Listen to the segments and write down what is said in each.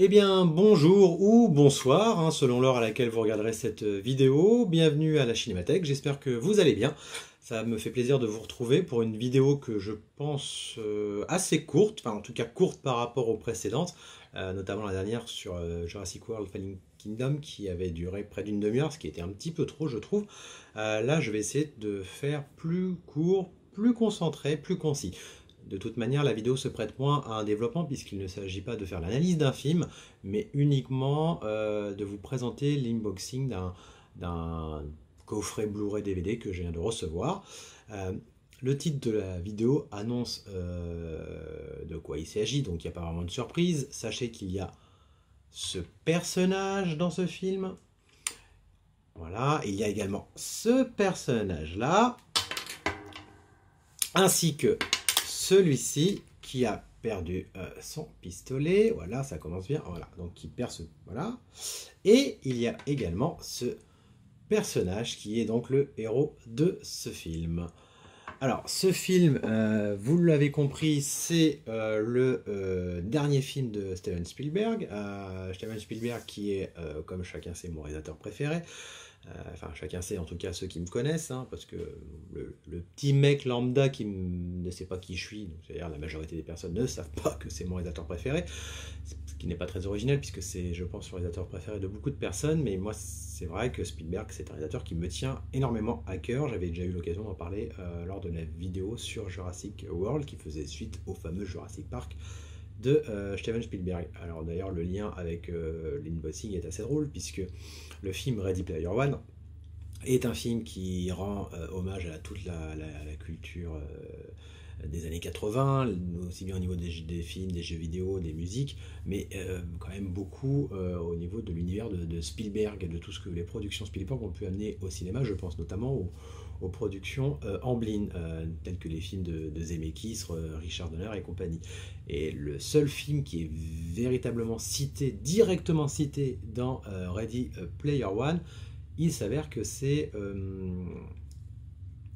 Eh bien, bonjour ou bonsoir, selon l'heure à laquelle vous regarderez cette vidéo. Bienvenue à la Cinémathèque, j'espère que vous allez bien. Ça me fait plaisir de vous retrouver pour une vidéo que je pense assez courte, enfin en tout cas courte par rapport aux précédentes, notamment la dernière sur Jurassic World Fallen Kingdom qui avait duré près d'une demi-heure, ce qui était un petit peu trop je trouve. Là je vais essayer de faire plus court, plus concentré, plus concis. De toute manière, la vidéo se prête moins à un développement puisqu'il ne s'agit pas de faire l'analyse d'un film, mais uniquement de vous présenter l'inboxing d'un coffret Blu-ray DVD que je viens de recevoir. Le titre de la vidéo annonce de quoi il s'agit, donc il n'y a pas vraiment de surprise. Sachez qu'il y a ce personnage dans ce film. Voilà, il y a également ce personnage-là, ainsi que celui-ci qui a perdu son pistolet. Voilà, ça commence bien. Voilà, donc qui perd ce... Voilà. Et il y a également ce personnage qui est donc le héros de ce film. Alors, ce film, vous l'avez compris, c'est le dernier film de Steven Spielberg. Steven Spielberg qui est, comme chacun sait, mon réalisateur préféré. Enfin, chacun sait, en tout cas ceux qui me connaissent, parce que le petit mec lambda qui ne sait pas qui je suis, c'est-à-dire la majorité des personnes ne savent pas que c'est mon réalisateur préféré, ce qui n'est pas très original puisque c'est, je pense, le réalisateur préféré de beaucoup de personnes, mais moi c'est vrai que Spielberg c'est un réalisateur qui me tient énormément à cœur. J'avais déjà eu l'occasion d'en parler lors de la vidéo sur Jurassic World qui faisait suite au fameux Jurassic Park de Steven Spielberg. Alors d'ailleurs le lien avec l'inboxing est assez drôle puisque le film Ready Player One est un film qui rend hommage à toute la culture des années 80, aussi bien au niveau des films, des jeux vidéo, des musiques, mais quand même beaucoup au niveau de l'univers de Spielberg, de tout ce que les productions Spielberg ont pu amener au cinéma. Je pense notamment aux productions Amblin, telles que les films de Zemeckis, Richard Donner et compagnie. Et le seul film qui est véritablement cité, directement cité dans Ready Player One, il s'avère que c'est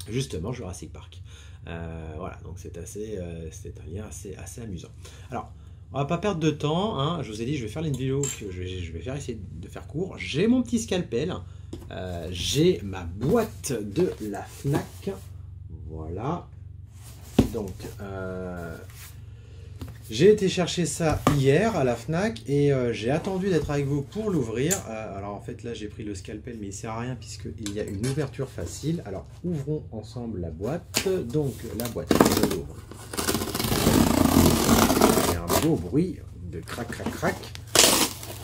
justement Jurassic Park. Voilà, donc c'est un lien assez amusant. Alors, on va pas perdre de temps, je vous ai dit, je vais faire une vidéo que je vais faire essayer de faire court. J'ai mon petit scalpel, j'ai ma boîte de la Fnac, voilà. Donc, j'ai été chercher ça hier à la Fnac et j'ai attendu d'être avec vous pour l'ouvrir. Alors en fait là j'ai pris le scalpel mais il sert à rien puisqu'il y a une ouverture facile. Alors ouvrons ensemble la boîte. Donc la boîte, je l'ouvre. Il y a un beau bruit de crac crac crac.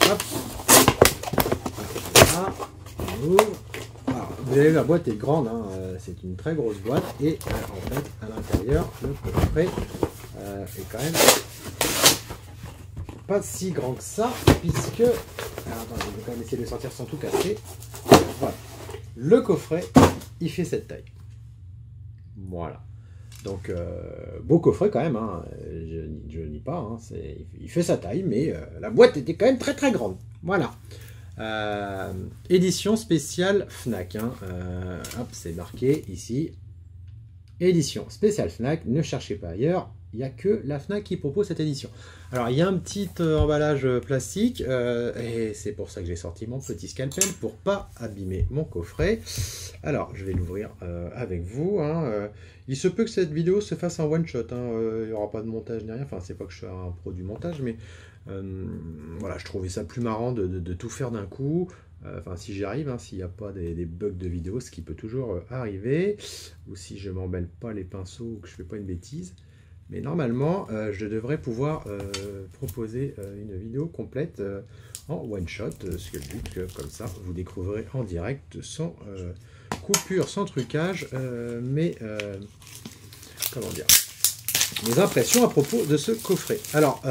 Hop. Voilà. On ouvre. Alors, vous avez vu, la boîte est grande, c'est une très grosse boîte et en fait à l'intérieur le coffret est quand même pas si grand que ça puisque alors, attendez, je vais quand même essayer de le sortir sans tout casser. Voilà, le coffret il fait cette taille, voilà, donc beau coffret quand même, je nie pas, il fait sa taille, mais la boîte était quand même très très grande, voilà. Édition spéciale Fnac, hop, c'est marqué ici, édition spéciale Fnac, ne cherchez pas ailleurs, il n'y a que la Fnac qui propose cette édition. Alors il y a un petit emballage plastique, et c'est pour ça que j'ai sorti mon petit scalpel, pour pas abîmer mon coffret. Alors je vais l'ouvrir avec vous, il se peut que cette vidéo se fasse en one shot, il n'y aura pas de montage ni rien, enfin c'est pas que je sois un pro du montage, mais voilà, je trouvais ça plus marrant de tout faire d'un coup. Enfin, si j'y arrive, s'il n'y a pas des bugs de vidéo, ce qui peut toujours arriver, ou si je m'embelle pas les pinceaux ou que je fais pas une bêtise. Mais normalement, je devrais pouvoir proposer une vidéo complète en one shot, ce que le but, comme ça, vous découvrirez en direct, sans coupure, sans trucage, mais comment dire, mes impressions à propos de ce coffret. Alors,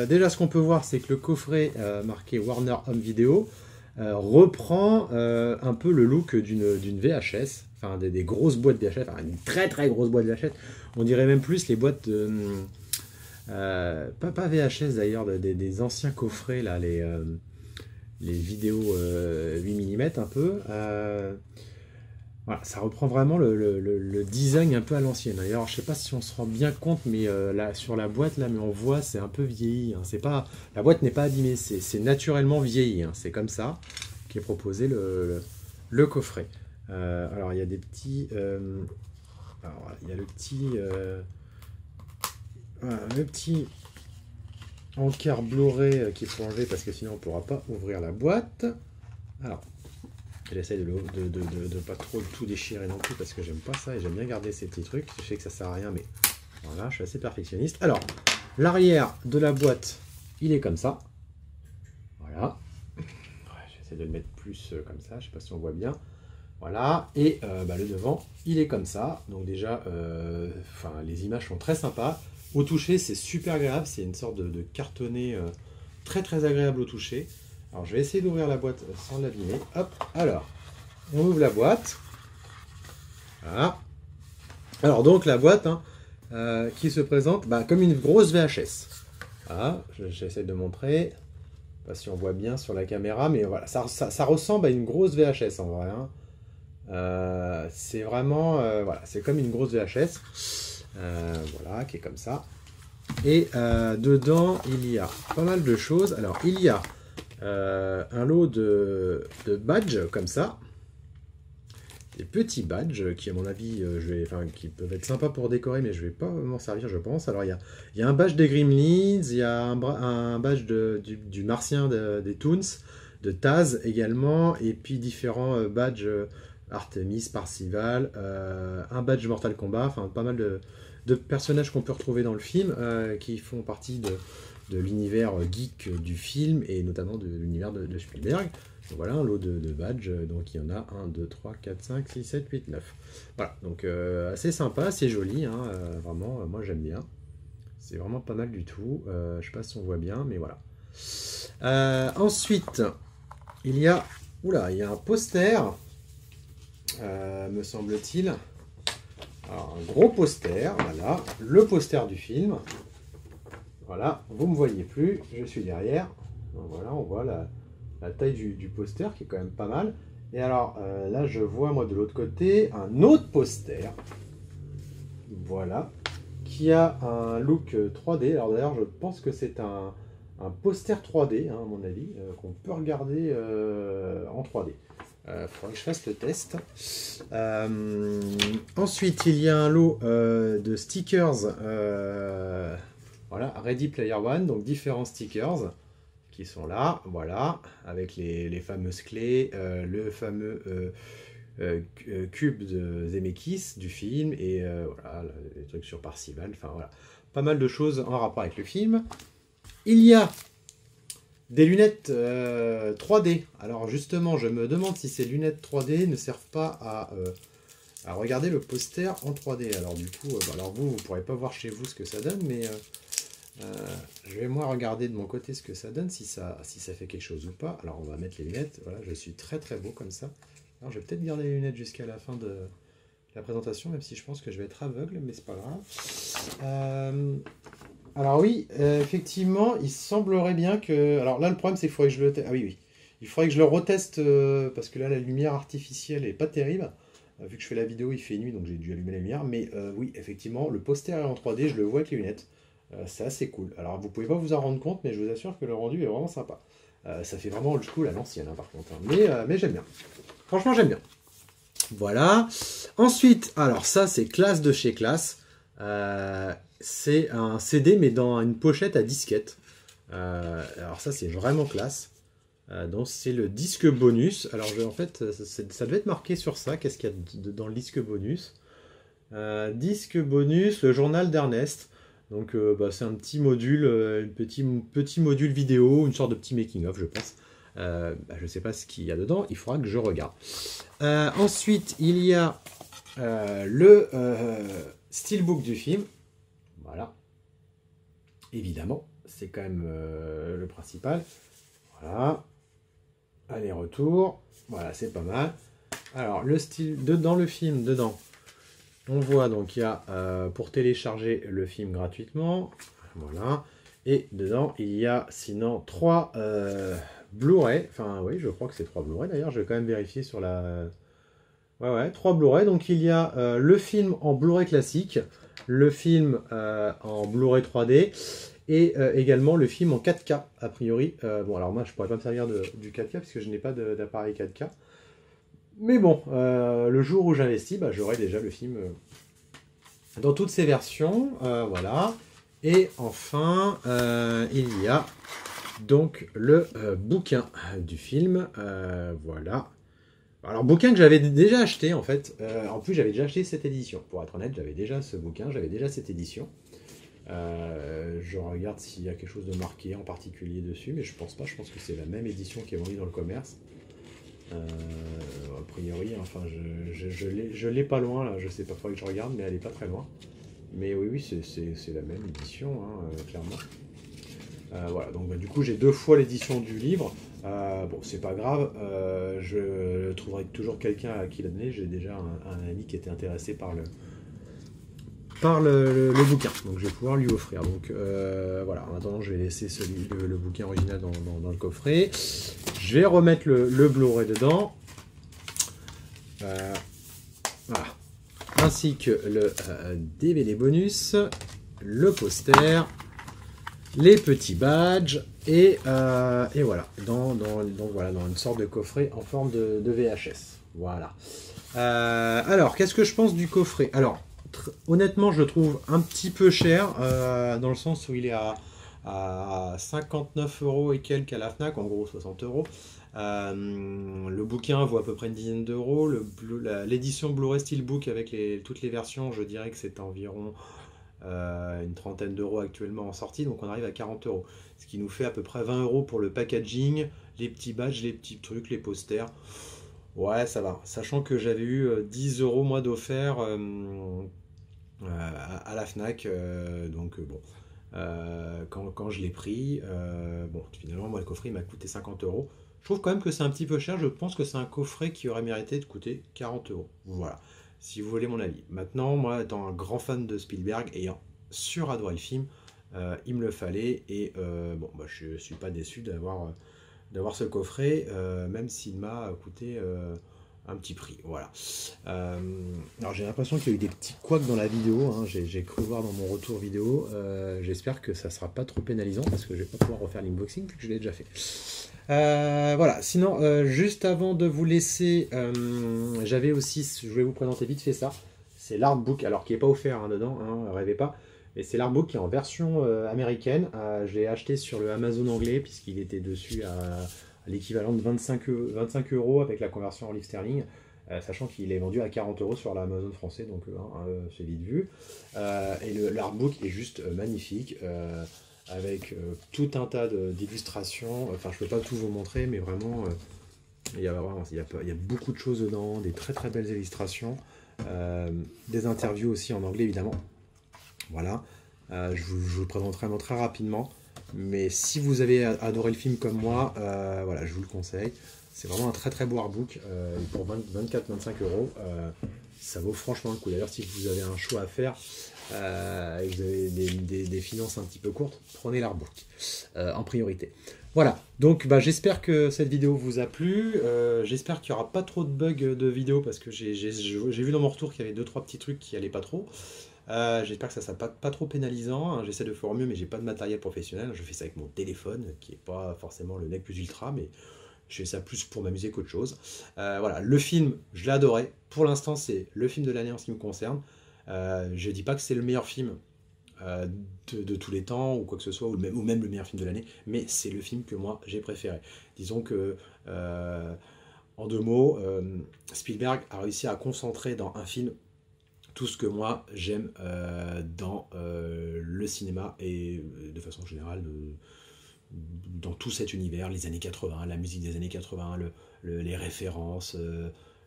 déjà, ce qu'on peut voir, c'est que le coffret marqué Warner Home Video reprend un peu le look d'une VHS, enfin des grosses boîtes VHS, enfin une très très grosse boîte VHS. On dirait même plus les boîtes pas VHS d'ailleurs, des anciens coffrets là, les vidéos 8 mm un peu. Voilà, ça reprend vraiment le design un peu à l'ancienne. D'ailleurs, je sais pas si on se rend bien compte, mais là, sur la boîte, là, mais on voit, c'est un peu vieilli. Hein. C'est pas, la boîte n'est pas abîmée, c'est naturellement vieilli. Hein. C'est comme ça qu'est proposé le coffret. Alors, il y a des petits... alors, il y a voilà, le petit encart Blu-ray qu'il faut enlever parce que sinon on ne pourra pas ouvrir la boîte. Alors, j'essaie de pas trop tout déchirer non plus parce que j'aime pas ça et j'aime bien garder ces petits trucs. Je sais que ça sert à rien, mais voilà, je suis assez perfectionniste. Alors, l'arrière de la boîte, il est comme ça. Voilà. Ouais, j'essaie de le mettre plus comme ça, je sais pas si on voit bien. Voilà, et le devant, il est comme ça. Donc déjà, les images sont très sympas. Au toucher, c'est super agréable. C'est une sorte de cartonné très très agréable au toucher. Alors, je vais essayer d'ouvrir la boîte sans l'abîmer. Hop, alors, on ouvre la boîte. Voilà. Alors, donc, la boîte qui se présente comme une grosse VHS. Voilà, j'essaie de montrer. Je sais pas si on voit bien sur la caméra, mais voilà, ça ressemble à une grosse VHS en vrai. Hein. C'est vraiment, voilà, c'est comme une grosse VHS. Voilà, qui est comme ça. Et dedans, il y a pas mal de choses. Alors, il y a un lot de badges comme ça. Des petits badges qui, à mon avis, qui peuvent être sympas pour décorer, mais je vais pas m'en servir, je pense. Alors, il y a un badge des Gremlins, il y a un badge du Martien des Toons, de Taz également, et puis différents badges Artemis, Parcival, un badge Mortal Kombat, enfin pas mal de personnages qu'on peut retrouver dans le film qui font partie de l'univers geek du film et notamment de l'univers de Spielberg. Donc voilà un lot de badges, donc il y en a 1, 2, 3, 4, 5, 6, 7, 8, 9. Voilà, donc assez sympa, assez joli, hein, vraiment, moi j'aime bien. C'est vraiment pas mal du tout, je sais pas si on voit bien, mais voilà. Ensuite, il y a un poster, me semble-t-il. Alors, un gros poster, voilà, le poster du film. Voilà, vous ne me voyez plus, je suis derrière. Donc voilà, on voit la taille du poster qui est quand même pas mal. Et alors, là, je vois, moi, de l'autre côté, un autre poster. Voilà, qui a un look 3D. Alors d'ailleurs, je pense que c'est un poster 3D, hein, à mon avis, qu'on peut regarder en 3D. Faudrait que je fasse le test. Ensuite, il y a un lot de stickers. Voilà, Ready Player One, donc différents stickers qui sont là, voilà, avec les fameuses clés, le fameux cube de Zemeckis du film, et voilà, les trucs sur Parcival, enfin voilà, pas mal de choses en rapport avec le film. Il y a des lunettes 3D. Alors justement, je me demande si ces lunettes 3D ne servent pas à regarder le poster en 3D. Alors du coup, alors vous ne pourrez pas voir chez vous ce que ça donne, mais je vais moi regarder de mon côté ce que ça donne, si ça fait quelque chose ou pas. Alors on va mettre les lunettes, voilà, je suis très très beau comme ça. Alors je vais peut-être garder les lunettes jusqu'à la fin de la présentation, même si je pense que je vais être aveugle, mais c'est pas grave. Alors oui, effectivement, il semblerait bien que... Alors là, le problème, c'est qu'il faudrait que je le... Ah oui, oui. Il faudrait que je le reteste, parce que là, la lumière artificielle est pas terrible. Vu que je fais la vidéo, il fait nuit, donc j'ai dû allumer la lumière. Mais oui, effectivement, le poster est en 3D, je le vois avec les lunettes. C'est assez cool. Alors, vous pouvez pas vous en rendre compte, mais je vous assure que le rendu est vraiment sympa. Ça fait vraiment old school à l'ancienne, hein, par contre. Hein. Mais j'aime bien. Franchement, j'aime bien. Voilà. Ensuite, alors ça, c'est classe de chez classe. C'est un CD mais dans une pochette à disquette. Alors ça c'est vraiment classe. Donc c'est le disque bonus. Alors en fait ça devait être marqué sur ça. Qu'est-ce qu'il y a dans le disque bonus? Disque bonus, le journal d'Ernest. Donc c'est un petit module, petit module vidéo, une sorte de petit making-of je pense. Je ne sais pas ce qu'il y a dedans, il faudra que je regarde. Ensuite il y a le steelbook du film. Voilà. Évidemment, c'est quand même le principal. Voilà. Aller-retour. Voilà, c'est pas mal. Alors, le style, dans le film, dedans, on voit donc il y a pour télécharger le film gratuitement. Voilà. Et dedans, il y a sinon 3 Blu-ray. Enfin, oui, je crois que c'est 3 Blu-ray d'ailleurs. Je vais quand même vérifier sur la Ouais, ouais, 3 Blu-ray. Donc il y a le film en Blu-ray classique, le film en Blu-ray 3D et également le film en 4K, a priori. Bon, alors moi, je pourrais pas me servir du 4K parce que je n'ai pas d'appareil 4K. Mais bon, le jour où j'investis, bah, j'aurai déjà le film dans toutes ses versions. Voilà. Et enfin, il y a donc le bouquin du film. Voilà. Alors, bouquin que j'avais déjà acheté en fait. En plus, j'avais déjà acheté cette édition. Pour être honnête, j'avais déjà ce bouquin, j'avais déjà cette édition. Je regarde s'il y a quelque chose de marqué en particulier dessus, mais je pense pas. Je pense que c'est la même édition qui est vendue dans le commerce. A priori, enfin, je l'ai pas loin là. Je sais pas, faudrait que je regarde, mais elle est pas très loin. Mais oui, oui, c'est la même édition, hein, clairement. Voilà, donc bah, du coup j'ai 2 fois l'édition du livre. Bon, c'est pas grave, je trouverai toujours quelqu'un à qui la donner. J'ai déjà un ami qui était intéressé par le bouquin, donc je vais pouvoir lui offrir. Donc voilà, en attendant, je vais laisser le bouquin original dans le coffret. Je vais remettre le Blu-ray dedans. Voilà. Ainsi que le DVD bonus, le poster, les petits badges et voilà, voilà, dans une sorte de coffret en forme de VHS. Voilà. Alors, qu'est-ce que je pense du coffret? Alors, honnêtement, je le trouve un petit peu cher, dans le sens où il est à 59 € et quelques à la Fnac, en gros 60 €. Le bouquin vaut à peu près une dizaine d'euros. L'édition Blu-ray Steelbook avec toutes les versions, je dirais que c'est environ une trentaine d'euros actuellement en sortie, donc on arrive à 40 €. Ce qui nous fait à peu près 20 € pour le packaging, les petits badges, les petits trucs, les posters. Ouais, ça va. Sachant que j'avais eu 10 € moi d'offert à la Fnac, donc bon. Quand je l'ai pris, bon, finalement, moi, le coffret il m'a coûté 50 €. Je trouve quand même que c'est un petit peu cher. Je pense que c'est un coffret qui aurait mérité de coûter 40 €. Voilà, si vous voulez mon avis. Maintenant, moi, étant un grand fan de Spielberg, ayant suradoré le film, il me le fallait. Et bon, bah, je ne suis pas déçu d'avoir ce coffret, même s'il m'a coûté un petit prix. Voilà. Alors j'ai l'impression qu'il y a eu des petits couacs dans la vidéo, hein. J'ai cru voir dans mon retour vidéo. J'espère que ça sera pas trop pénalisant parce que je vais pas pouvoir refaire l'inboxing vu que je l'ai déjà fait. Voilà, sinon juste avant de vous laisser, j'avais aussi, je vais vous présenter vite fait ça. C'est l'artbook, alors qui n'est pas offert hein, dedans, hein, rêvez pas. Et c'est l'artbook qui est en version américaine. Je l'ai acheté sur le Amazon anglais puisqu'il était dessus à l'équivalent de 25 € avec la conversion en livre sterling, sachant qu'il est vendu à 40 € sur l'Amazon français, donc c'est vite vu. Et l'artbook est juste magnifique, avec tout un tas d'illustrations. Enfin, je ne peux pas tout vous montrer, mais vraiment, il y a beaucoup de choses dedans, des très très belles illustrations, des interviews aussi en anglais évidemment. Voilà, je vous le présenterai vraiment très rapidement. Mais si vous avez adoré le film comme moi, voilà, je vous le conseille. C'est vraiment un très très beau artbook. Pour 24-25 €, ça vaut franchement le coup. D'ailleurs, si vous avez un choix à faire et que vous avez des finances un petit peu courtes, prenez l'artbook en priorité. Voilà, donc bah, j'espère que cette vidéo vous a plu. J'espère qu'il n'y aura pas trop de bugs de vidéo parce que j'ai vu dans mon retour qu'il y avait 2-3 petits trucs qui allaient pas trop. J'espère que ça ne sera pas trop pénalisant, hein. J'essaie de faire au mieux, mais j'ai pas de matériel professionnel. Je fais ça avec mon téléphone, qui n'est pas forcément le nec plus ultra, mais je fais ça plus pour m'amuser qu'autre chose. Voilà, le film, je l'ai adoré. Pour l'instant, c'est le film de l'année en ce qui me concerne. Je dis pas que c'est le meilleur film de tous les temps, ou quoi que ce soit, ou même le meilleur film de l'année, mais c'est le film que moi, j'ai préféré. Disons que... en 2 mots, Spielberg a réussi à concentrer dans un film tout ce que moi j'aime dans le cinéma et de façon générale dans tout cet univers, les années 80, la musique des années 80, les références,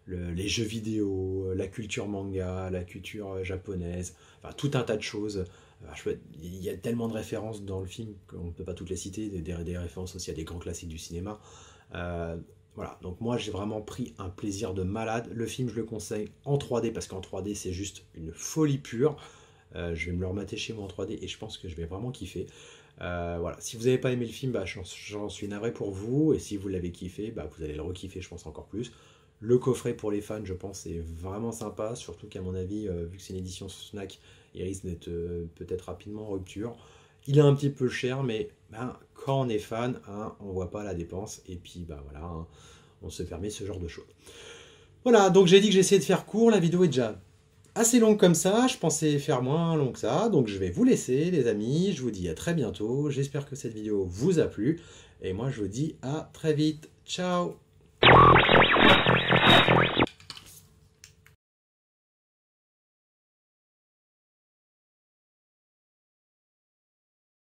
les jeux vidéo, la culture manga, la culture japonaise, enfin tout un tas de choses. Il y a tellement de références dans le film qu'on ne peut pas toutes les citer, des références aussi à des grands classiques du cinéma. Voilà, donc moi j'ai vraiment pris un plaisir de malade. Le film je le conseille en 3D parce qu'en 3D c'est juste une folie pure. Je vais me le remater chez moi en 3D et je pense que je vais vraiment kiffer. Voilà, si vous n'avez pas aimé le film, bah, j'en suis navré pour vous. Et si vous l'avez kiffé, bah, vous allez le rekiffer je pense encore plus. Le coffret pour les fans, je pense, est vraiment sympa, surtout qu'à mon avis, vu que c'est une édition snack, il risque d'être peut-être rapidement en rupture. Il est un petit peu cher, mais ben, quand on est fan, hein, on voit pas la dépense, et puis ben, voilà, hein, on se permet ce genre de choses. Voilà, donc j'ai dit que j'essayais de faire court, la vidéo est déjà assez longue comme ça, je pensais faire moins long que ça, donc je vais vous laisser les amis, je vous dis à très bientôt, j'espère que cette vidéo vous a plu, et moi je vous dis à très vite, ciao.